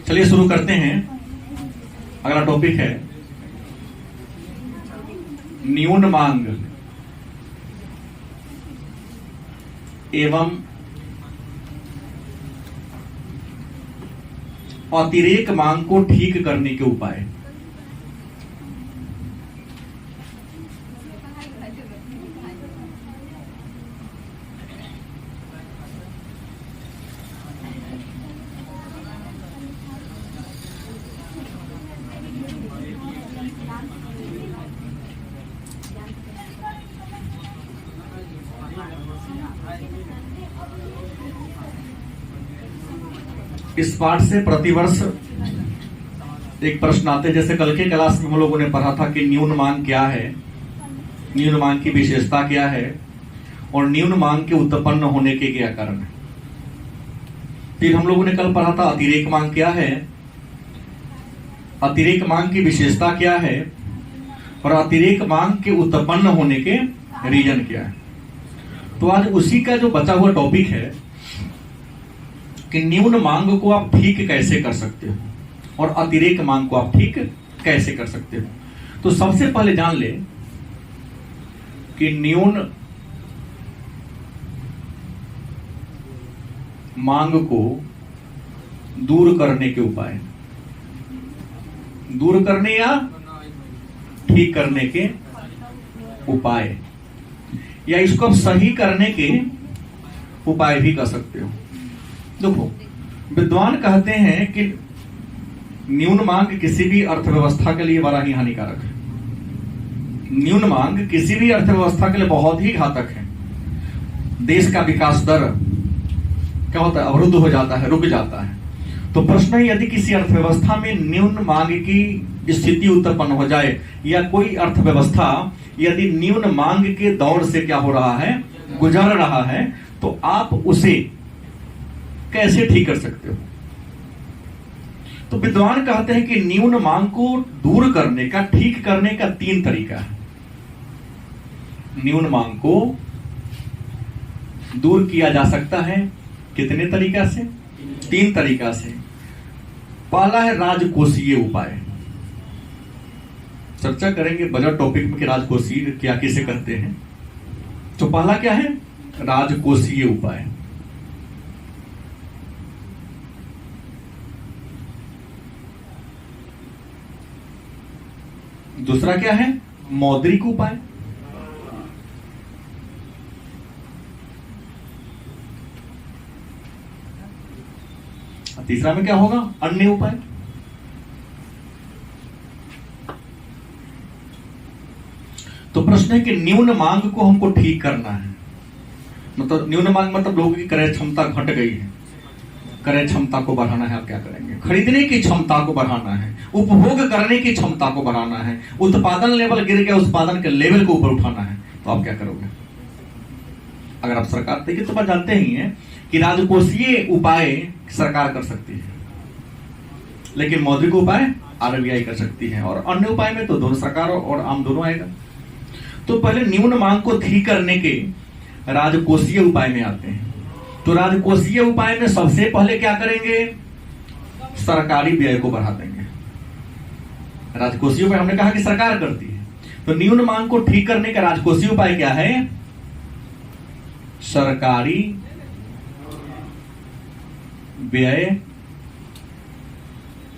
चलिए शुरू करते हैं। अगला टॉपिक है न्यून मांग एवं अतिरेक मांग को ठीक करने के उपाय। इस पाठ से प्रतिवर्ष एक प्रश्न आते हैं। जैसे कल के क्लास में हम लोगों ने पढ़ा था कि न्यून मांग क्या है, न्यून मांग की विशेषता क्या है और न्यून मांग के उत्पन्न होने के क्या कारण है। फिर हम लोगों ने कल पढ़ा था अतिरेक मांग क्या है, अतिरेक मांग की विशेषता क्या है और अतिरेक मांग के उत्पन्न होने के रीजन क्या है। तो आज उसी का जो बचा हुआ टॉपिक है कि न्यून मांग को आप ठीक कैसे कर सकते हो और अतिरेक मांग को आप ठीक कैसे कर सकते हो। तो सबसे पहले जान ले कि न्यून मांग को दूर करने के उपाय, दूर करने या ठीक करने के उपाय, या इसको आप सही करने के उपाय भी कर सकते हो। देखो, विद्वान कहते हैं कि न्यून मांग किसी भी अर्थव्यवस्था के लिए बड़ा ही हानिकारक है। न्यून मांग किसी भी अर्थव्यवस्था के लिए बहुत ही घातक है। देश का विकास दर क्या होता है, अवरुद्ध हो जाता है, रुक जाता है। तो प्रश्न है, यदि किसी अर्थव्यवस्था में न्यून मांग की स्थिति उत्पन्न हो जाए या कोई अर्थव्यवस्था यदि न्यून मांग के दौर से क्या हो रहा है, गुजर रहा है, तो आप उसे कैसे ठीक कर सकते हो। तो विद्वान कहते हैं कि न्यून मांग को दूर करने का, ठीक करने का 3 तरीका है। न्यून मांग को दूर किया जा सकता है कितने तरीका से? 3 तरीका से। पहला है राजकोषीय उपाय। चर्चा करेंगे बजट टॉपिक में कि राजकोषीय क्या किसे करते हैं। तो पहला क्या है? राजकोषीय उपाय। दूसरा क्या है? मौद्रिक उपाय। तीसरा में क्या होगा? अन्य उपाय। तो प्रश्न है कि न्यून मांग को हमको ठीक करना है। मतलब न्यून मांग मतलब लोगों की क्रय क्षमता घट गई है, क्रय क्षमता को बढ़ाना है। आप क्या करेंगे? खरीदने की क्षमता को बढ़ाना है, उपभोग करने की क्षमता को बढ़ाना है, उत्पादन लेवल गिर गया, उत्पादन के लेवल को ऊपर उठाना है। तो आप क्या करोगे? अगर आप सरकार, देखिए तो आप जानते ही हैं कि राजकोषीय उपाय सरकार कर सकती है, लेकिन मौद्रिक उपाय आरबीआई कर सकती है, और अन्य उपाय में तो दोनों, सरकार और आम दोनों आएगा। तो पहले न्यून मांग को ठीक करने के राजकोषीय उपाय में आते हैं। तो राजकोषीय उपाय में सबसे पहले क्या करेंगे? सरकारी व्यय को बढ़ा देंगे। राजकोषीय उपाय हमने कहा कि सरकार करती है, तो न्यून मांग को ठीक करने का राजकोषीय उपाय क्या है? सरकारी व्यय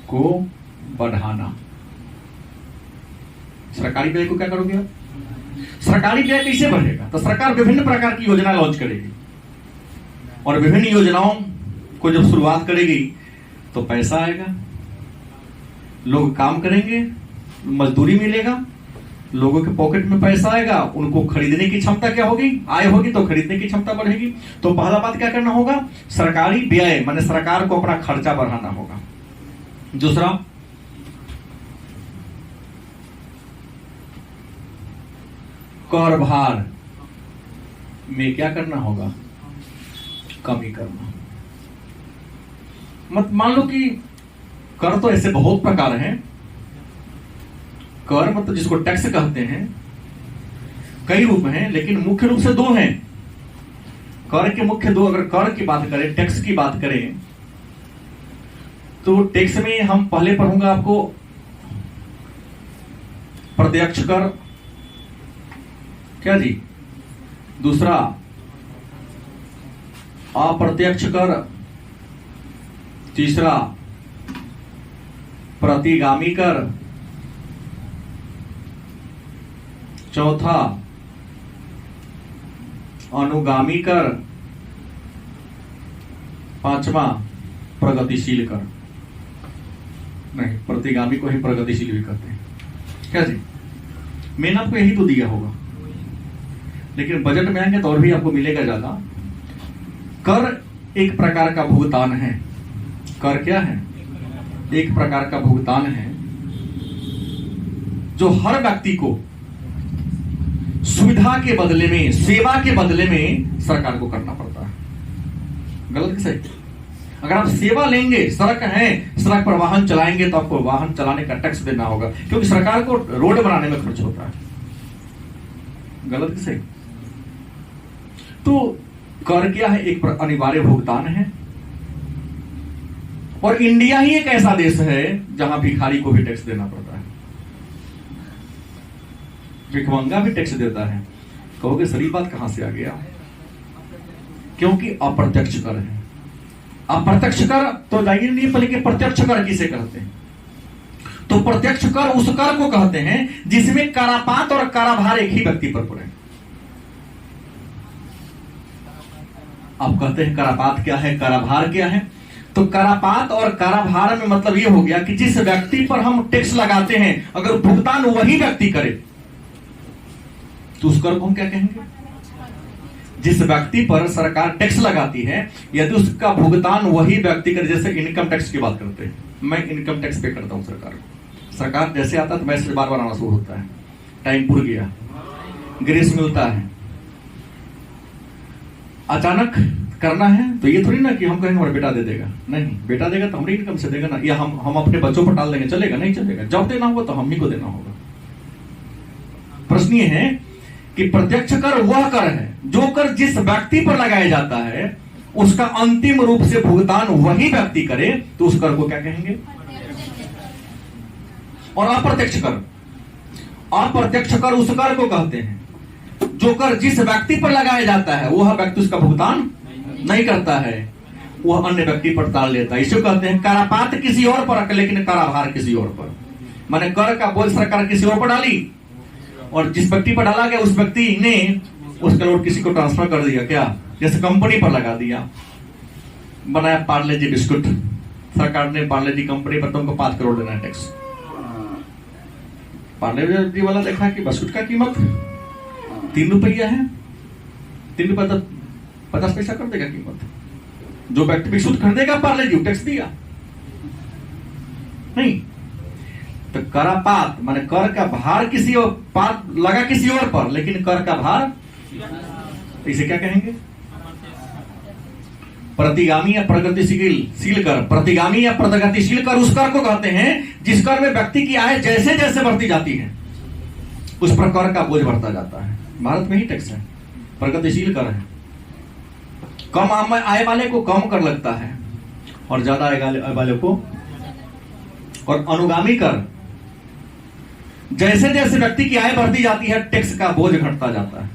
को बढ़ाना। सरकारी व्यय को क्या करोगे आप? सरकारी व्यय कैसे बढ़ेगा? तो सरकार विभिन्न प्रकार की योजना लॉन्च करेगी, और विभिन्न योजनाओं को जब शुरुआत करेगी तो पैसा आएगा, लोग काम करेंगे, मजदूरी मिलेगा, लोगों के पॉकेट में पैसा आएगा, उनको खरीदने की क्षमता क्या होगी? आय होगी, तो खरीदने की क्षमता बढ़ेगी। तो पहला बात क्या करना होगा? सरकारी व्यय माने सरकार को अपना खर्चा बढ़ाना होगा। दूसरा, कर भार में क्या करना होगा? कमी करना। मत मान लो कि कर तो ऐसे बहुत प्रकार हैं। कर मतलब जिसको टैक्स कहते हैं, कई रूप हैं, लेकिन मुख्य रूप से 2 हैं। कर के मुख्य 2, अगर कर की बात करें, टैक्स की बात करें, तो टैक्स में हम पहले पढ़ूंगा आपको प्रत्यक्ष कर, क्या जी, दूसरा अप्रत्यक्ष कर, तीसरा प्रतिगामी कर, चौथा अनुगामी कर, पांचवा प्रगतिशील कर। नहीं, प्रतिगामी को ही प्रगतिशील भी कहते हैं, क्या जी। मैंने आपको यही तो दिया होगा, लेकिन बजट में आएंगे तो और भी आपको मिलेगा ज्यादा। कर एक प्रकार का भुगतान है। कर क्या है? एक प्रकार का भुगतान है जो हर व्यक्ति को सुविधा के बदले में, सेवा के बदले में सरकार को करना पड़ता है। गलत कि सही? अगर आप सेवा लेंगे, सड़क है, सड़क पर वाहन चलाएंगे तो आपको वाहन चलाने का टैक्स देना होगा, क्योंकि सरकार को रोड बनाने में खर्च होता है। गलत कि सही? तो कर क्या है? एक अनिवार्य भुगतान है। और इंडिया ही एक ऐसा देश है जहां भिखारी को भी टैक्स देना पड़ता है, भिखमंगा भी टैक्स देता है। कहोगे सर ये बात कहां से आ गया? क्योंकि अप्रत्यक्ष कर है। अप्रत्यक्ष कर तो जाइए नहीं, पहले कि प्रत्यक्ष कर किसे कहते हैं। तो प्रत्यक्ष कर उस कर को कहते हैं जिसमें करापात और कराभार एक ही व्यक्ति पर पड़े। आप कहते हैं करापात क्या है, कराभार क्या है? तो करापात और कराभार में मतलब यह हो गया कि जिस व्यक्ति पर हम टैक्स लगाते हैं अगर भुगतान वही व्यक्ति करे तो उस कर को हम क्या कहेंगे? जिस व्यक्ति पर सरकार टैक्स लगाती है यदि उसका भुगतान वही व्यक्ति करे, जैसे इनकम टैक्स की बात करते हैं, मैं इनकम टैक्स पे करता हूं सरकार को। सरकार जैसे आता है तो मैसेज बार बार आना शुरू होता है, टाइम पूरा गया, ग्रेस मिलता है। अचानक करना है तो ये थोड़ी ना कि हम कहेंगे हमारा बेटा दे देगा, नहीं, बेटा देगा तो हमारी इनकम से देगा ना, या हम अपने बच्चों पर डाल देंगे, चलेगा? नहीं चलेगा। जब देना होगा तो हम ही को देना होगा। प्रश्न ये है कि प्रत्यक्ष कर वह कर है जो कर जिस व्यक्ति पर लगाया जाता है उसका अंतिम रूप से भुगतान वही व्यक्ति करे तो उस कर को क्या कहेंगे? और अप्रत्यक्ष कर, अप्रत्यक्ष कर उस कर को कहते हैं जो कर जिस व्यक्ति पर लगाया जाता है वह व्यक्ति उसका भुगतान नहीं करता है, वह अन्य व्यक्ति पर टाल लेता है। इसे कहते हैं करापात किसी और पर लेकिन कराभार किसी और पर। माने कर का बोझ सरकार किसी और पर डाली और जिस व्यक्ति पर डाला गया उस व्यक्ति ने उसका लोड किसी को ट्रांसफर कर दिया, क्या? जैसे कंपनी पर लगा दिया, बनाया पार्ले जी बिस्कुट, सरकार ने पार्ले जी कंपनी पर तुमको 5 करोड़ देना है टैक्स। पार्ले जी वाला देखा कि बिस्कुट का कीमत 3 रुपया है, 3 रुपया तो 50 पैसा कर देगा कीमत। जो व्यक्ति बिस्कुट खरीदेगा पार्ले जी टैक्स दिया नहीं। तो करापात माने कर का भार किसी और पात लगा किसी और पर लेकिन कर का भार, इसे क्या कहेंगे? प्रतिगामी या प्रगतिशील कर। प्रतिगामी या प्रगतिशील कर उस कर को कहते हैं जिस कर में व्यक्ति की आय जैसे जैसे बढ़ती जाती है उस पर कर का बोझ बढ़ता जाता है। भारत में ही टैक्स है, प्रगतिशील कर है। कम आय वाले को कम कर लगता है और ज्यादा आय वाले को। और अनुगामी कर, जैसे जैसे व्यक्ति की आय बढ़ती जाती है टैक्स का बोझ घटता जाता है।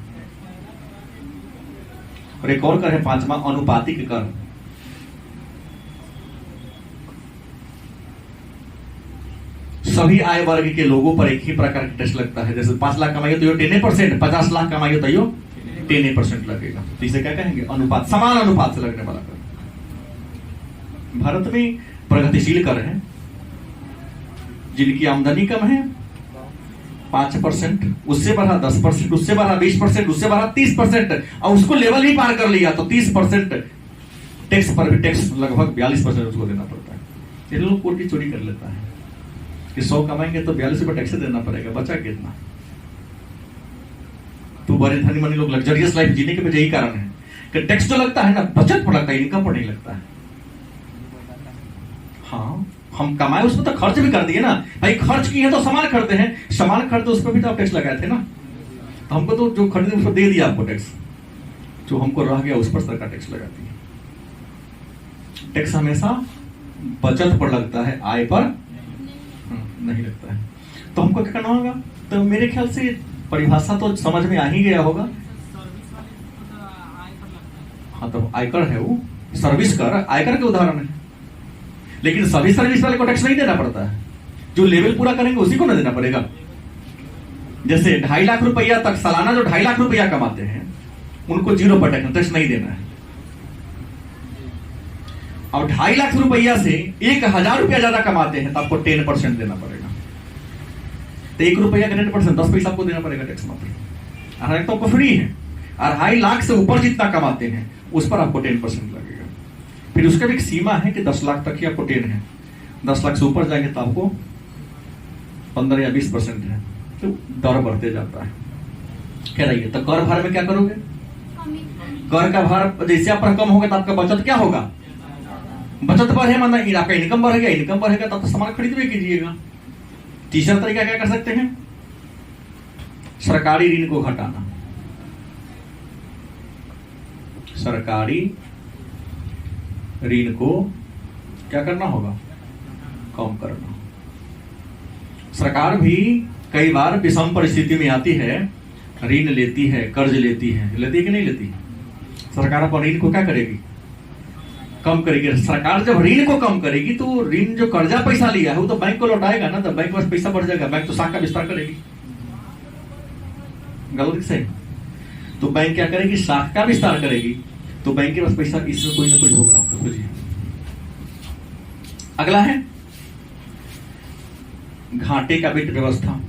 और एक और कर है 5वां, अनुपातिक कर। सभी आय वर्ग के लोगों पर एक ही प्रकार का टैक्स लगता है। जैसे 5 लाख कमाइए तो यो 10%, 50 लाख कमाइए तो यो 10% लगेगा। तो इसे क्या कहेंगे? अनुपात, समान अनुपात से लगने वाला कर। भारत में प्रगतिशील कर है जिनकी आमदनी कम है 5%, उससे बढ़ा 10%, उससे बढ़ा 20%, उससे बढ़ा 30% और उसको लेवल ही पार कर लिया तो 30% टैक्स पर भी टैक्स लगभग 42% उसको देना पड़ता है। ये लोग कोटी चोरी कर लेता है कि 100 कमाएंगे तो 42 रुपये टैक्स देना पड़ेगा, बचा कितना? तो बड़े धनी मनी लोग लग्जरियस लाइफ जीने के पीछे यही कारण है कि टैक्स जो लगता है ना बचत पर लगता है, इनकम पर नहीं लगता है। हाँ, हम कमाए उसमें तो खर्च भी कर दिए ना भाई, खर्च किए तो सामान खरीदते हैं, सामान खरीदते उस पर भी तो आप टैक्स लगाए थे ना। तो हमको तो जो खरीदे उस पर दे दिया आपको टैक्स, जो हमको रह गया उस पर सरकार टैक्स लगाती है। टैक्स हमेशा बचत पर लगता है, आय पर नहीं लगता है। तो हमको क्या करना होगा? तो मेरे ख्याल से परिभाषा तो समझ में आ ही गया होगा। हाँ, तो आयकर है वो, सर्विस कर आयकर के उदाहरण है। लेकिन सभी सर्विस वाले को टैक्स नहीं देना पड़ता है, जो लेवल पूरा करेंगे उसी को ना देना पड़ेगा। जैसे 2.5 लाख रुपया तक सालाना जो 2.5 लाख रुपया कमाते हैं उनको 0% टैक्स नहीं देना है। अब 2.5 लाख रुपया से 1,000 रुपया ज्यादा कमाते हैं तो आपको 10% देना पड़ेगा। तो 1 रुपया का 10% 10 पैसा आपको देना पड़ेगा टैक्स मात्र। और तो आपको फ्री है। 2.5 लाख से ऊपर जितना कमाते हैं उस पर आपको 10% लगेगा। फिर उसका भी एक सीमा है कि 10 लाख तक ही आपको 10 है, 10 लाख से ऊपर जाएंगे तो आपको 15 या 20% है। तो दर बढ़ते जाता है। कह रही है तो कर भार में क्या करोगे? कर का भार जैसे आप पर कम होगा तो आपका बचत क्या होगा? बचत बढ़े, मतलब आपका इनकम बढ़ेगा, इनकम बढ़ेगा तब तो सामान खरीदवे कीजिएगा। तीसरा तरीका क्या कर सकते हैं? सरकारी ऋण को घटाना। सरकारी ऋण को क्या करना होगा? कम करना। सरकार भी कई बार विषम परिस्थिति में आती है, ऋण लेती है, कर्ज लेती है। लेती है कि नहीं लेती? सरकार अपन ऋण को क्या करेगी? कम करेगी। सरकार जब ऋण को कम करेगी तो ऋण जो कर्जा पैसा लिया है वो तो बैंक को लौटाएगा ना, तो बैंक के पास पैसा बढ़ जाएगा, बैंक तो शाखा विस्तार करेगी। गलत सही? तो बैंक क्या करेगी? शाखा विस्तार करेगी, तो बैंक के पास पैसा इसमें कोई ना कोई होगा आपका। खोजिए। अगला है घाटे का वित्त व्यवस्था।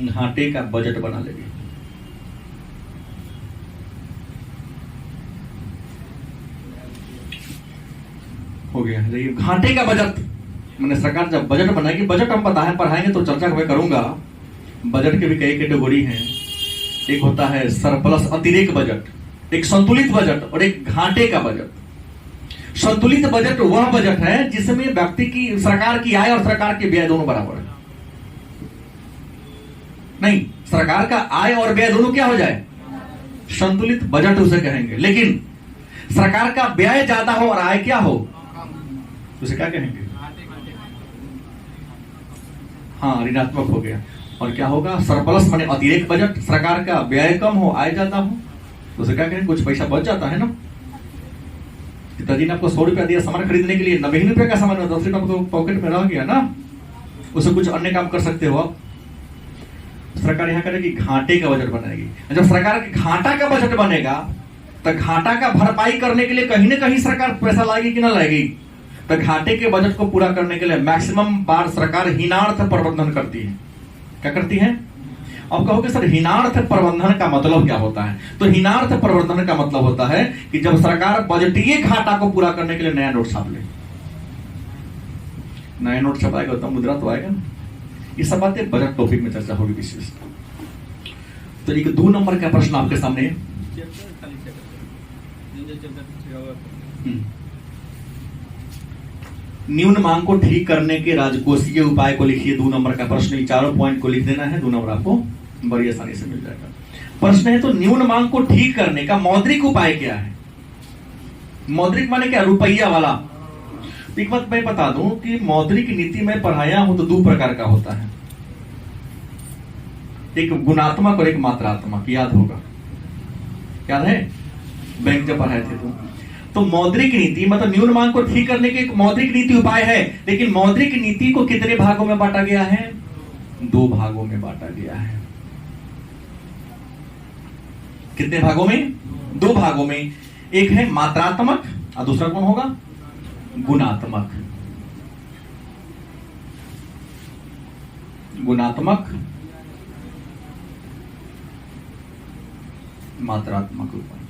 घाटे का बजट बना लेगी। हो गया। घाटे का बजट मैंने सरकार जब बजट बनाएगी, बजट हम पढ़ाएंगे तो चर्चा मैं करूंगा। बजट के भी कई कैटेगरी हैं। एक होता है सरप्लस अतिरिक्त बजट, एक संतुलित बजट और एक घाटे का बजट। संतुलित बजट वह बजट है जिसमें व्यक्ति की, सरकार की आय और सरकार के व्यय दोनों बराबर है। नहीं, सरकार का आय और व्यय दोनों क्या हो जाए? संतुलित बजट उसे कहेंगे। लेकिन सरकार का व्यय ज्यादा हो और आय क्या हो, उसे क्या कहेंगे? हाँ, ऋणात्मक हो गया। और क्या होगा? सरप्लस माने अतिरिक्त बजट। सरकार का व्यय कम हो, आय ज्यादा हो, तो उसे क्या कहेंगे? कुछ पैसा बच जाता है ना। पिताजी ने आपको 100 रुपया दिया सामान खरीदने के लिए, 90 ही रुपये का सामान 10 रुपया आपको पॉकेट में रह गया ना, उसे कुछ अन्य काम कर सकते हो आप। सरकार यहाँ करेगी घाटे का बजट बनाएगी। जब सरकार के घाटा का बजट बनेगा तो घाटा का भरपाई करने के लिए कहीं ना कहीं सरकार पैसा लाएगी कि ना लाएगी? तो घाटे के बजट को पूरा करने के लिए मैक्सिमम बार सरकार हीनार्थ प्रबंधन करती है। क्या करती है? अब कहोगे सर हीनार्थ प्रबंधन का मतलब क्या होता है? तो हीनार्थ प्रबंधन का मतलब होता है कि जब सरकार बजटीय घाटा को पूरा करने के लिए नया नोट छाप ले। नया नोट छपाएगा तो मुद्रा तो आएगा ना। ये सब बातें बजट टॉपिक में चर्चा होगी विशेष। तो एक 2 नंबर का प्रश्न आपके सामने है। न्यून मांग को ठीक करने के राजकोषीय उपाय को लिखिए। 2 नंबर का प्रश्न, चारों पॉइंट को लिख देना है। 2 नंबर आपको बड़ी आसानी से मिल जाएगा। प्रश्न है तो न्यून मांग को ठीक करने का मौद्रिक उपाय क्या है? मौद्रिक माने क्या? रुपया वाला। एक बात मैं बता दूं कि मौद्रिक नीति में पढ़ाया हूं तो 2 प्रकार का होता है, एक गुणात्मक और एक मात्रात्मक। याद होगा, याद है बैंक जब पढ़ाए थे तो मौद्रिक नीति मतलब न्यून मांग को ठीक करने के एक मौद्रिक नीति उपाय है। लेकिन मौद्रिक नीति को कितने भागों में बांटा गया है? 2 भागों में बांटा गया है। कितने भागों में? 2 भागों में। एक है मात्रात्मक और दूसरा कौन होगा? गुणात्मक। गुणात्मक, मात्रात्मक उपाय।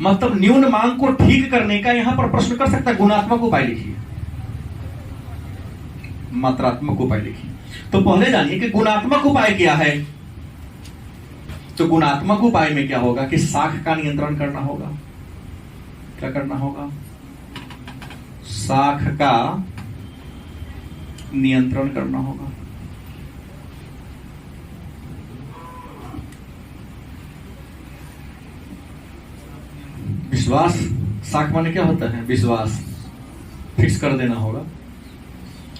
मतलब न्यून मांग को ठीक करने का यहां पर प्रश्न कर सकता है गुणात्मक उपाय लिखिए, मात्रात्मक उपाय लिखिए। तो पहले जानिए कि गुणात्मक उपाय क्या है। तो गुणात्मक उपाय में क्या होगा कि साख का नियंत्रण करना होगा। क्या करना होगा? साख का नियंत्रण करना होगा। विश्वास, साख माने क्या होता है? विश्वास। फिक्स कर देना होगा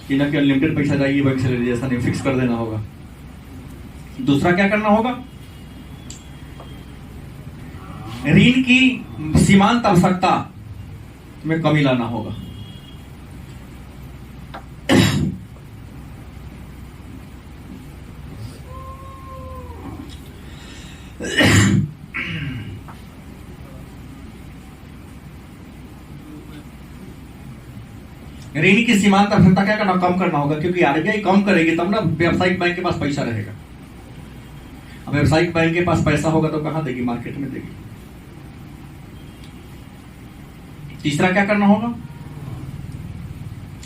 कि ना कि अनलिमिटेड पैसा जाएगी बैंक से ले लीजिए, ऐसा नहीं, फिक्स कर देना होगा। दूसरा क्या करना होगा, ऋण की सीमांत आवश्यकता में कमी लाना होगा। ऋण की सीमांत आवश्यकता क्या करना, कम करना होगा, क्योंकि आरबीआई कम करेगी तब ना व्यावसायिक बैंक के पास पैसा रहेगा। अब व्यावसायिक बैंक के पास पैसा होगा तो कहां देगी, मार्केट में देगी। तीसरा क्या करना होगा,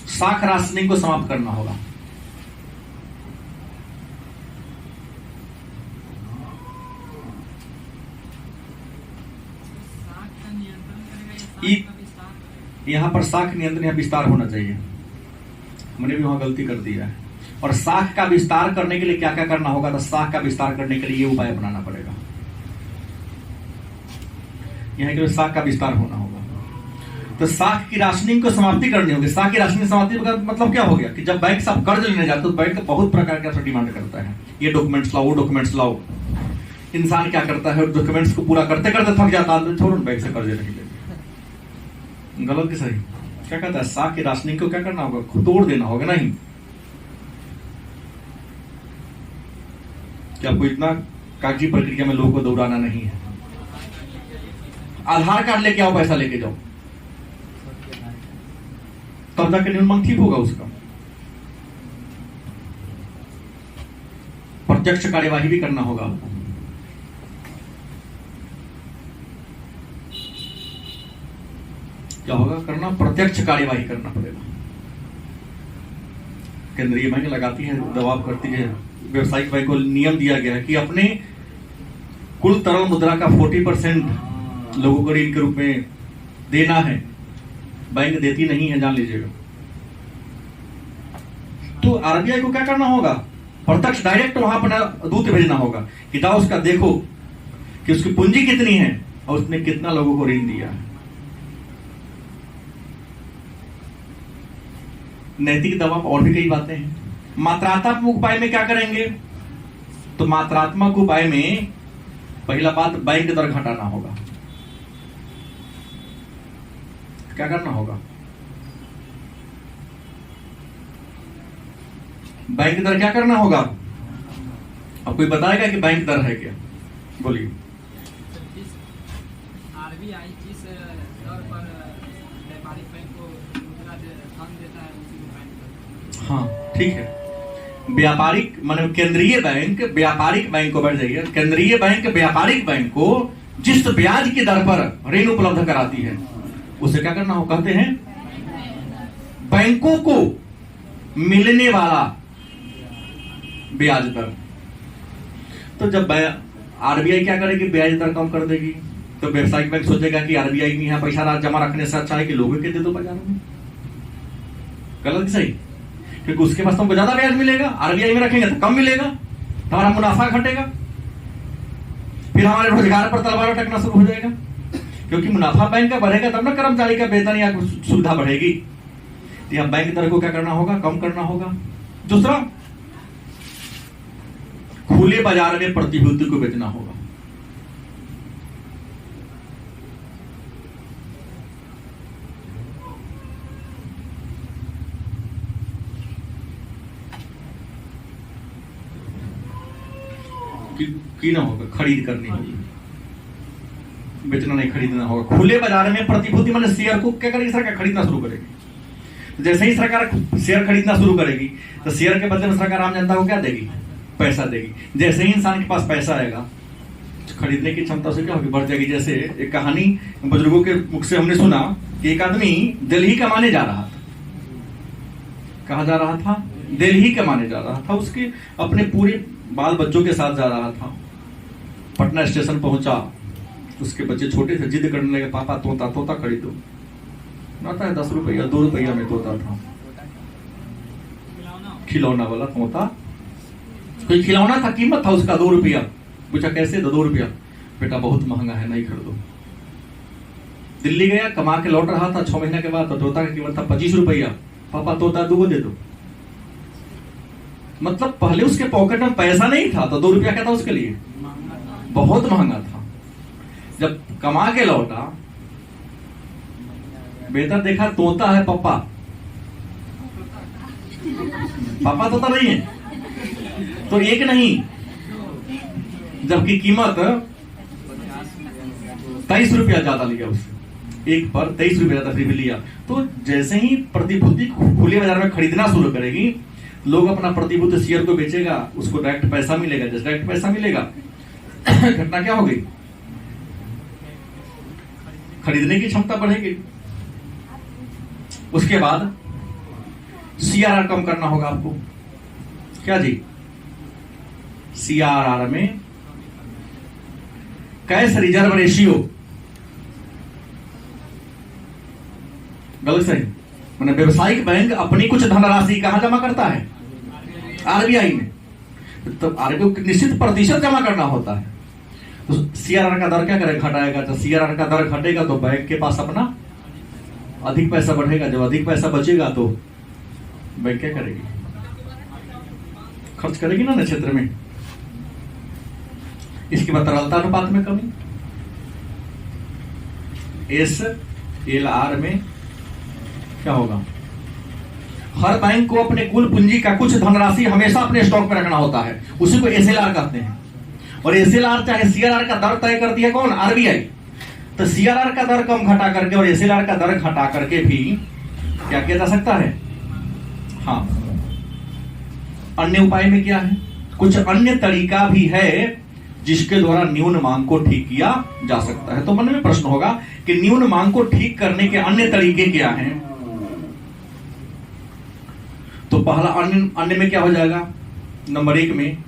साख राशनिंग को समाप्त करना होगा। यहां पर साख नियंत्रण या विस्तार होना चाहिए, हमने भी वहां गलती कर दिया है। और साख का विस्तार करने के लिए क्या क्या करना होगा, तो साख का विस्तार करने के लिए ये उपाय अपनाना पड़ेगा। यहां के लिए साख का विस्तार होना होगा। तो साख की राशनिंग को समाप्ति करनी होगी। साख की राशनिंग समाप्ति का मतलब क्या हो गया कि जब बैंक से आप कर्ज लेने जाते हो तो बैंक बहुत प्रकार का डिमांड करता है, ये डॉक्यूमेंट्स लाओ, वो डॉक्यूमेंट्स लाओ। इंसान क्या करता है, डॉक्यूमेंट्स को पूरा करते करते थक जाता है, छोड़ो बैंक से कर्ज नहीं लेते। गलत कि सही? क्या कहता है, साख की राशनिंग को क्या करना होगा, तोड़ देना होगा। नहीं कि आपको इतना कागजी प्रक्रिया में लोगों को दौड़ाना नहीं है। आधार कार्ड लेके आओ, पैसा लेके जाओ, तब जाके निर्माण ठीक होगा उसका। प्रत्यक्ष कार्यवाही भी करना होगा आपको। क्या होगा करना, प्रत्यक्ष कार्यवाही करना पड़ेगा। केंद्रीय बैंक लगाती है, दबाव करती है। व्यवसायिक बैंक को नियम दिया गया है कि अपने कुल तरल मुद्रा का 40% लोगों को ऋण के रूप में देना है। बैंक देती नहीं है, जान लीजिएगा। तो आरबीआई को क्या करना होगा, प्रत्यक्ष डायरेक्ट वहां पर दूत भेजना होगा कि जाओ उसका देखो कि उसकी पूंजी कितनी है और उसने कितना लोगों को ऋण दिया है। नैतिक दबाव और भी कई बातें हैं। मात्रात्मक उपाय में क्या करेंगे, तो मात्रात्मक उपाय में पहला बात बैंक दर घटाना होगा। क्या करना होगा, बैंक दर क्या करना होगा। अब कोई बताएगा कि बैंक दर है क्या, बोलिए। आरबीआई जिस दर पर व्यापारिक बैंक को मुद्रा धन देता है उसी को बैंक दर। हाँ ठीक है, व्यापारिक मतलब केंद्रीय बैंक व्यापारिक बैंक को, बैठ जाइए, केंद्रीय बैंक व्यापारिक बैंक को जिस ब्याज की दर पर ऋण उपलब्ध कराती है उसे क्या करना हो, कहते हैं बैंकों को मिलने वाला ब्याज दर। तो जब आरबीआई क्या करेगी, ब्याज दर कम कर देगी, तो व्यावसायिक बैंक सोचेगा कि आरबीआई में यहाँ पैसा जमा रखने से अच्छा है कि लोगों के दे दो बाजार में। गलत कि सही? क्योंकि उसके पास तुमको ज्यादा ब्याज मिलेगा, आरबीआई में रखेंगे तो कम मिलेगा, हमारा मुनाफा घटेगा, फिर हमारे रोजगार पर तलवार अटकना शुरू हो जाएगा। क्योंकि मुनाफा बैंक का बढ़ेगा तब ना कर्मचारी का वेतन या सुविधा बढ़ेगी। तो यहां बैंक दर को क्या करना होगा, कम करना होगा। दूसरा, खुले बाजार में प्रतिभूति को बेचना होगा। की ना होगा, खरीद करनी होगी, बेचना नहीं, खरीदना होगा। खुले बाजार में प्रतिभूति माने शेयर को क्या करेगी, सरकार खरीदना शुरू करेगी। जैसे ही सरकार शेयर खरीदना शुरू करेगी तो शेयर के बदले में सरकार आम जनता को क्या देगी, पैसा देगी। जैसे ही इंसान के पास पैसा आएगा खरीदने की क्षमता से क्या होगी, बढ़ जाएगी। जैसे एक कहानी बुजुर्गों के मुख से हमने सुना कि एक आदमी दिल्ली कमाने जा रहा था। कहा जा रहा था, दिल्ली कमाने जा रहा था। उसके अपने पूरे बाल बच्चों के साथ जा रहा था। पटना स्टेशन पहुंचा, उसके बच्चे छोटे थे, जिद करने लगे, पापा तोता तोता खरीदो। आता है 10 रुपया 2 रुपया में तोता था, खिलौना वाला तोता। कोई खिलौना था, कीमत था उसका 2 रुपया। पूछा कैसे, 2 रुपया। बेटा बहुत महंगा है, नहीं खरीदो। दिल्ली गया, कमा के लौट रहा था 6 महीने के बाद, तो तोता की कीमत था 25 रुपया। पापा तोता 2 दे दो। मतलब पहले उसके पॉकेट में पैसा नहीं था तो 2 रुपया क्या था उसके लिए, बहुत महंगा था। जब कमा के लौटा, बेटा देखा तोता है, पापा तोता नहीं है, तो एक नहीं, जबकि कीमत 23 रुपया ज्यादा लिया उससे, एक पर 23 रुपया ज्यादा फिर भी लिया। तो जैसे ही प्रतिभूति खुले बाजार में खरीदना शुरू करेगी, लोग अपना प्रतिभूति शेयर को बेचेगा, उसको डायरेक्ट पैसा मिलेगा। जैसे डायरेक्ट पैसा मिलेगा, घटना क्या हो गई, खरीदने की क्षमता बढ़ेगी। उसके बाद सीआरआर कम करना होगा आपको। क्या जी, सीआरआर में कैश रिजर्व रेशियो, गलत सही, मैंने व्यवसायिक बैंक अपनी कुछ धनराशि कहां जमा करता है, आरबीआई में। तो आरबीआई को निश्चित प्रतिशत जमा करना होता है। तो सीआरआर का दर क्या करेगा, घटाएगा। तो सीआरआर का दर घटेगा तो बैंक के पास अपना अधिक पैसा बढ़ेगा। जब अधिक पैसा बचेगा तो बैंक क्या करेगी, खर्च करेगी ना क्षेत्र में। इसके बाद तरलता अनुपात में कमी, एसएलआर में क्या होगा, हर बैंक को अपने कुल पूंजी का कुछ धनराशि हमेशा अपने स्टॉक में रखना होता है, उसी को एसएलआर कहते हैं। और एसएलआर चाहे सीआरआर का दर तय करती है कौन, आरबीआई। तो सीआरआर का दर कम घटा करके और एसएलआर का दर घटा करके भी क्या किया जा सकता है। हाँ, अन्य उपाय में क्या है, कुछ अन्य तरीका भी है जिसके द्वारा न्यून मांग को ठीक किया जा सकता है। तो मन में प्रश्न होगा कि न्यून मांग को ठीक करने के अन्य तरीके क्या हैं। तो पहला अन्य में क्या हो जाएगा, नंबर 1 में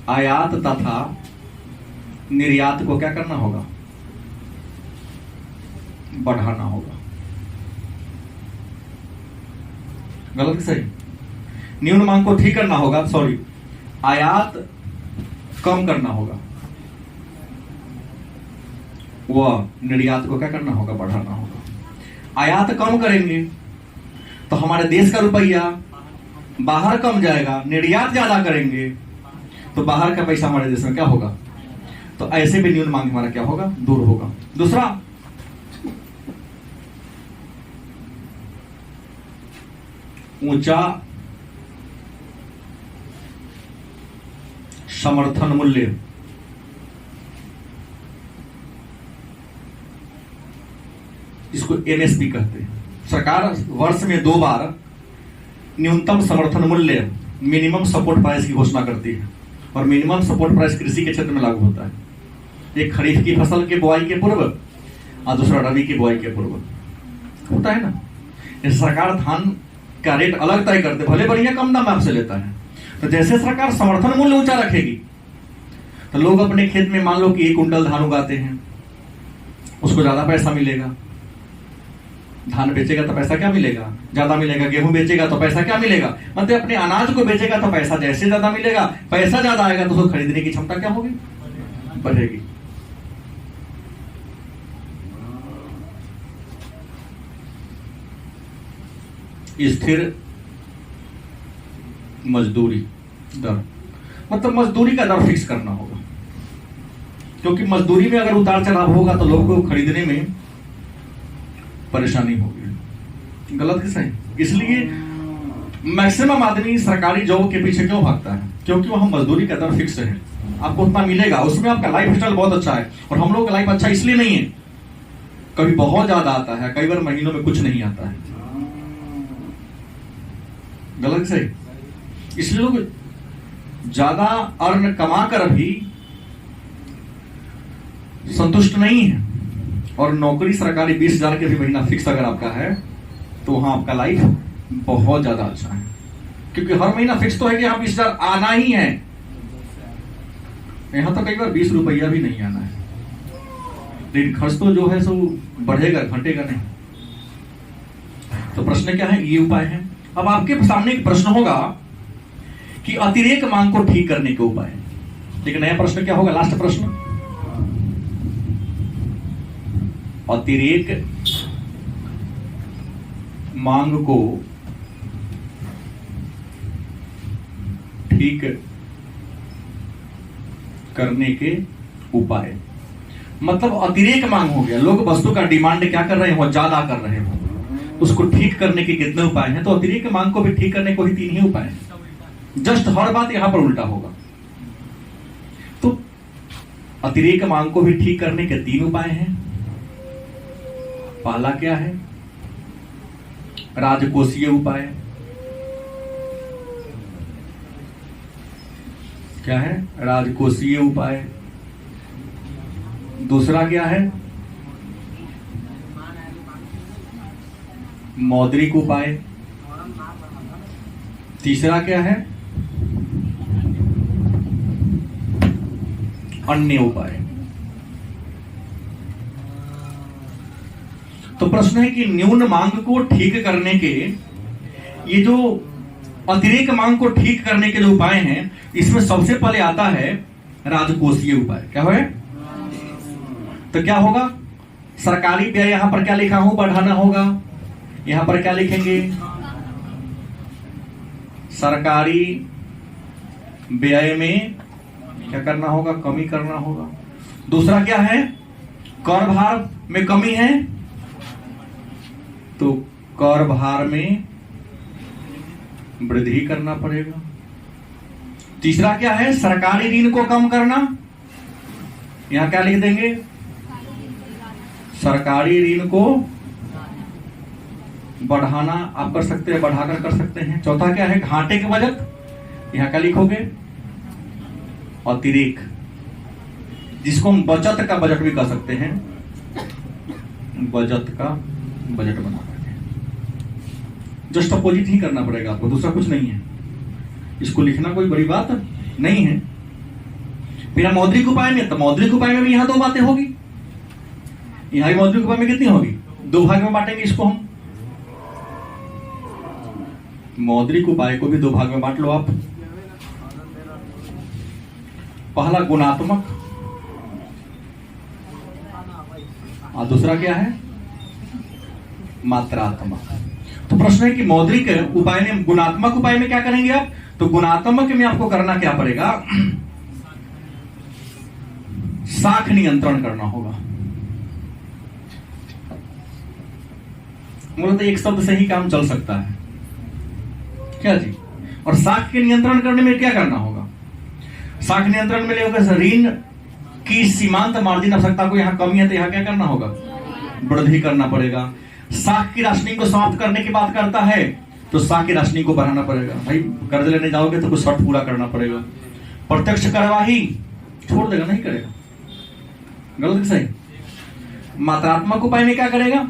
आयात तथा निर्यात को क्या करना होगा, बढ़ाना होगा। गलत सही, न्यून मांग को ठीक करना होगा, सॉरी, आयात कम करना होगा, वह निर्यात को क्या करना होगा, बढ़ाना होगा। आयात कम करेंगे तो हमारे देश का रुपया बाहर कम जाएगा, निर्यात ज्यादा करेंगे तो बाहर का पैसा हमारे देश में क्या होगा। तो ऐसे भी न्यून मांग हमारा क्या होगा, दूर होगा। दूसरा, ऊंचा समर्थन मूल्य, इसको एमएसपी कहते हैं। सरकार वर्ष में 2 बार न्यूनतम समर्थन मूल्य, मिनिमम सपोर्ट प्राइस की घोषणा करती है। और मिनिमम सपोर्ट प्राइस कृषि के क्षेत्र में लागू होता है। एक खरीफ की फसल के बुआई के पूर्व और दूसरा रबी की बुआई के पूर्व होता है ना। सरकार धान का रेट अलग तय करते, भले बढ़िया कम दाम आपसे लेता है। तो जैसे सरकार समर्थन मूल्य ऊंचा रखेगी तो लोग अपने खेत में मान लो कि 1 कुंटल धान उगाते हैं, उसको ज्यादा पैसा मिलेगा। धान बेचेगा तो पैसा क्या मिलेगा, ज्यादा मिलेगा। गेहूं बेचेगा तो पैसा क्या मिलेगा, मतलब अपने अनाज को बेचेगा तो पैसा जैसे ज्यादा मिलेगा। पैसा ज्यादा आएगा तो उसको खरीदने की क्षमता क्या होगी, बढ़ेगी। स्थिर मजदूरी दर, मतलब मजदूरी का दर फिक्स करना होगा, क्योंकि मजदूरी में अगर उतार चढ़ाव होगा तो लोगों को खरीदने में परेशानी होगी। गलत कि सही? इसलिए मैक्सिमम आदमी सरकारी जॉब के पीछे क्यों भागता है, क्योंकि वहां मजदूरी का दर फिक्स है, आपको उतना मिलेगा, उसमें आपका लाइफ स्टाइल बहुत अच्छा है। और हम लोग का लाइफ अच्छा इसलिए नहीं है, कभी बहुत ज्यादा आता है, कई बार महीनों में कुछ नहीं आता है। गलत सही? इसलिए लोग ज्यादा अर्न कमा कर भी संतुष्ट नहीं है। और नौकरी सरकारी 20,000 के भी महीना फिक्स अगर आपका है तो वहां आपका लाइफ बहुत ज्यादा अच्छा है, क्योंकि हर महीना फिक्स तो है कि हाँ 20,000 आना ही है। यहां तो कई बार 20 रुपया भी नहीं आना है, लेकिन खर्च तो जो है सो बढ़ेगा, घटेगा नहीं। तो प्रश्न क्या है, ये उपाय है। अब आपके सामने एक प्रश्न होगा कि अतिरेक मांग को ठीक करने के उपाय। एक नया प्रश्न क्या होगा, लास्ट प्रश्न, अतिरेक मांग को ठीक करने के उपाय। मतलब अतिरेक मांग हो गया, लोग वस्तु का डिमांड क्या कर रहे हैं, वो ज्यादा कर रहे हो, उसको ठीक करने के कितने उपाय हैं? तो अतिरेक मांग को भी ठीक करने को ही 3 ही उपाय हैं। जस्ट हर बात यहां पर उल्टा होगा। तो अतिरेक मांग को भी ठीक करने के 3 उपाय हैं। पहला क्या है? राजकोषीय उपाय। क्या है? राजकोषीय उपाय। दूसरा क्या है? मौद्रिक उपाय। तीसरा क्या है? अन्य उपाय। तो प्रश्न है कि न्यून मांग को ठीक करने के ये जो अतिरेक मांग को ठीक करने के जो उपाय हैं, इसमें सबसे पहले आता है राजकोषीय उपाय। क्या है? तो क्या होगा? सरकारी व्यय यहां पर क्या लिखा हूं, बढ़ाना होगा। यहां पर क्या लिखेंगे? सरकारी व्यय में क्या करना होगा? कमी करना होगा। दूसरा क्या है? कर भार में कमी है, तो कर भार में वृद्धि करना पड़ेगा। तीसरा क्या है? सरकारी ऋण को कम करना। यहां क्या लिख देंगे? सरकारी ऋण को बढ़ाना आप कर सकते हैं, बढ़ाकर कर सकते हैं। चौथा क्या है? घाटे के बजट। यहां क्या लिखोगे? अतिरेक, जिसको हम बचत का बजट भी कह सकते हैं। बचत का बजट बना करके जस्ट अपोजिट ही करना पड़ेगा आपको, दूसरा कुछ नहीं है। इसको लिखना कोई बड़ी बात नहीं है। फिर मौद्रिक उपाय में, तो मौद्रिक उपाय में भी यहां 2 बातें होगी। यहां भी मौद्रिक उपाय में कितनी होगी? 2 भाग में बांटेंगे इसको हम। मौद्रिक उपाय को भी 2 भाग में बांट लो आप। पहला गुणात्मक और दूसरा क्या है? मात्रात्मक। तो प्रश्न है कि मौद्रिक उपाय में, गुणात्मक उपाय में क्या करेंगे आप? तो गुणात्मक में आपको करना क्या पड़ेगा? साख नियंत्रण करना होगा। मूलतः एक शब्द से ही काम चल सकता है क्या जी? और साख के नियंत्रण करने में क्या करना होगा? साख नियंत्रण में लेकर ऋण की सीमांत मार्जिन आवश्यकता को यहां कमी है, तो यहां क्या करना होगा? वृद्धि करना पड़ेगा। साख की राशनिंग को समाप्त करने की बात करता है, तो साख की राशनिंग को बढ़ाना पड़ेगा। भाई कर्ज लेने जाओगे तो कुछ शर्त पूरा करना पड़ेगा। प्रत्यक्ष कार्यवाही छोड़ देगा, नहीं करेगा। गलत कि सही? मात्रात्मक उपाय में क्या करेगा?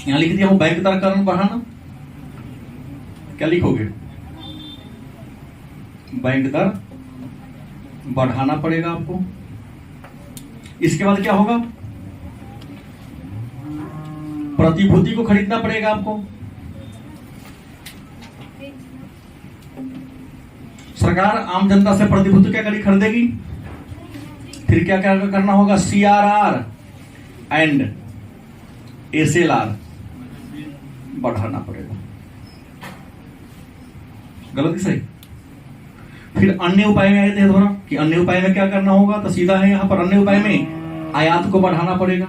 यहां लिख दिया हूं बैंक दर करण बढ़ाना। क्या लिखोगे? बैंक दर बढ़ाना पड़ेगा आपको। इसके बाद क्या होगा? प्रतिभूति को खरीदना पड़ेगा आपको। सरकार आम जनता से प्रतिभूति क्या करी? खरीदेगी। फिर क्या क्या करना होगा? CRR एंड SLR बढ़ाना पड़ेगा। गलत कि सही? फिर अन्य उपाय में आए थे थोड़ा कि अन्य उपाय में क्या करना होगा, तो सीधा है यहां पर अन्य उपाय में आयात को बढ़ाना पड़ेगा।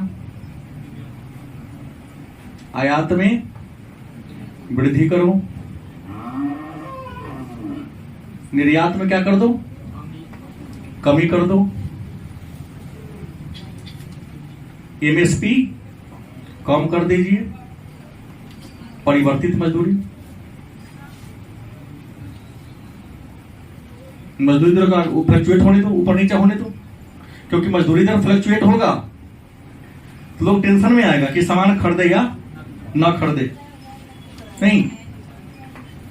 आयात में वृद्धि करो, निर्यात में क्या कर दो? कमी कर दो। MSP कम कर दीजिए। परिवर्तित मजदूरी दर का फ्लक्चुएट होने दो, ऊपर नीचे होने दो, क्योंकि मजदूरी दर फ्लक्चुएट होगा तो लोग टेंशन में आएगा कि सामान खरीदे या ना खरीदे। नहीं,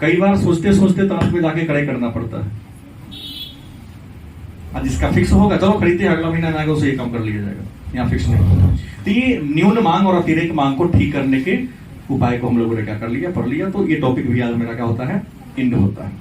कई बार सोचते सोचते तो आपको जाके खड़े करना पड़ता है। आज जिसका फिक्स होगा चलो खरीदते, अगला महीना में आएगा उसे ये कम कर लिया जाएगा, यहाँ फिक्स नहीं होगा। तो ये न्यून मांग और अतिरेक मांग को ठीक करने के उपाय को हम लोगों ने क्या कर लिया, पढ़ लिया। तो ये टॉपिक भी आज मेरा क्या होता है, एंड होता है।